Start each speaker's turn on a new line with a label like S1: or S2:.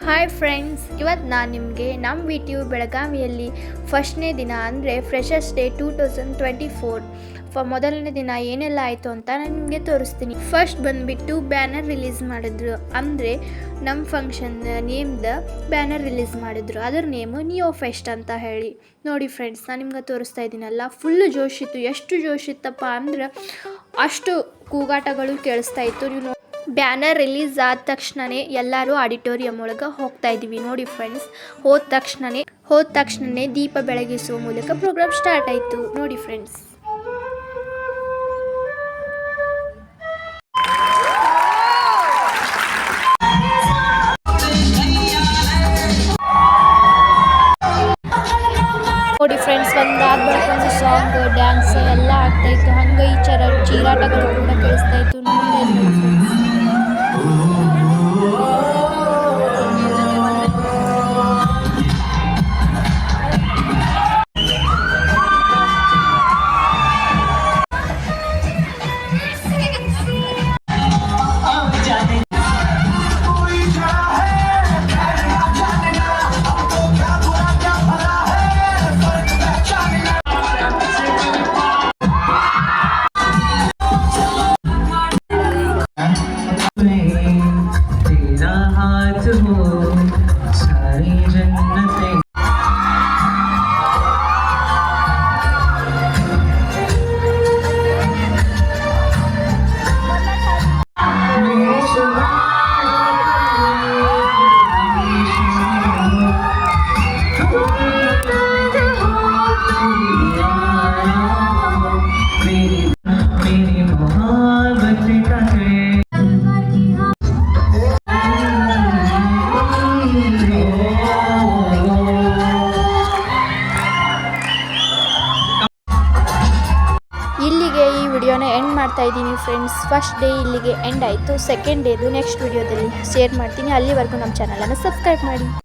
S1: Hi friends, ಇವತ್ತು ನಾನು ನಿಮಗೆ ನಮ್ಮ VTU ಬೆಳಗಾವಿಯಲ್ಲಿ ಫಸ್ಟ್ನೇ ದಿನ ಅಂದರೆ ಫ್ರೆಷರ್ಸ್ ಡೇ 2024 ಮೊದಲನೇ ದಿನ ಏನೆಲ್ಲ ಆಯಿತು ಅಂತ ನಾನು ನಿಮಗೆ ತೋರಿಸ್ತೀನಿ. ಫಸ್ಟ್ ಬಂದುಬಿಟ್ಟು ಬ್ಯಾನರ್ ರಿಲೀಸ್ ಮಾಡಿದ್ರು. ಅಂದರೆ ನಮ್ಮ ಫಂಕ್ಷನ್ ನೇಮ್ದ ಬ್ಯಾನರ್ ರಿಲೀಸ್ ಮಾಡಿದ್ರು. ಅದರ ನೇಮು ನಿಯೋ ಫೆಸ್ಟ್ ಅಂತ ಹೇಳಿ. ನೋಡಿ ಫ್ರೆಂಡ್ಸ್, ನಾನು ನಿಮ್ಗೆ ತೋರಿಸ್ತಾ ಇದ್ದೀನಲ್ಲ, ಫುಲ್ಲು ಜೋಶಿತ್ತು. ಎಷ್ಟು ಜೋಶಿತ್ತಪ್ಪ ಅಂದ್ರೆ ಅಷ್ಟು ಕೂಗಾಟಗಳು ಕೇಳಿಸ್ತಾ ಇತ್ತು. ನೀವು ಬ್ಯಾನರ್ ರಿಲೀಸ್ ಆದ ತಕ್ಷಣವೇ ಎಲ್ಲರೂ ಆಡಿಟೋರಿಯಂ ಒಳಗೆ ಹೋಗ್ತಾ ಇದ್ದೀವಿ. ನೋಡಿ ಫ್ರೆಂಡ್ಸ್, ಹೋದ ತಕ್ಷಣವೇ ದೀಪ ಬೆಳಗಿಸುವ ಮೂಲಕ ಪ್ರೋಗ್ರಾಮ್ ಸ್ಟಾರ್ಟ್ ಆಯಿತು. ನೋಡಿ ಫ್ರೆಂಡ್ಸ್, ಒಂದಾದ ಬಳಿಕ ಒಂದು ಸಾಂಗ್, ಡ್ಯಾನ್ಸ್ ಎಲ್ಲ ಆಗ್ತಾಯಿತ್ತು. ಹಂಗೆ ಈ ಚೀರಾಟಗಳು ಕೂಡ ಕೇಳಿಸ್ತಾ ಇತ್ತು. ಇಲ್ಲಿಗೆ ಈ ವಿಡಿಯೋನ ಎಂಡ್ ಮಾಡ್ತಾ ಇದ್ದೀನಿ ಫ್ರೆಂಡ್ಸ್. ಫಸ್ಟ್ ಡೇ ಇಲ್ಲಿಗೆ ಎಂಡ್ ಆಯಿತು. ಸೆಕೆಂಡ್ ಡೇದು ನೆಕ್ಸ್ಟ್ ವಿಡಿಯೋದಲ್ಲಿ ಶೇರ್ ಮಾಡ್ತೀನಿ. ಅಲ್ಲಿವರೆಗೂ ನಮ್ಮ ಚಾನಲನ್ನು ಸಬ್ಸ್ಕ್ರೈಬ್ ಮಾಡಿ.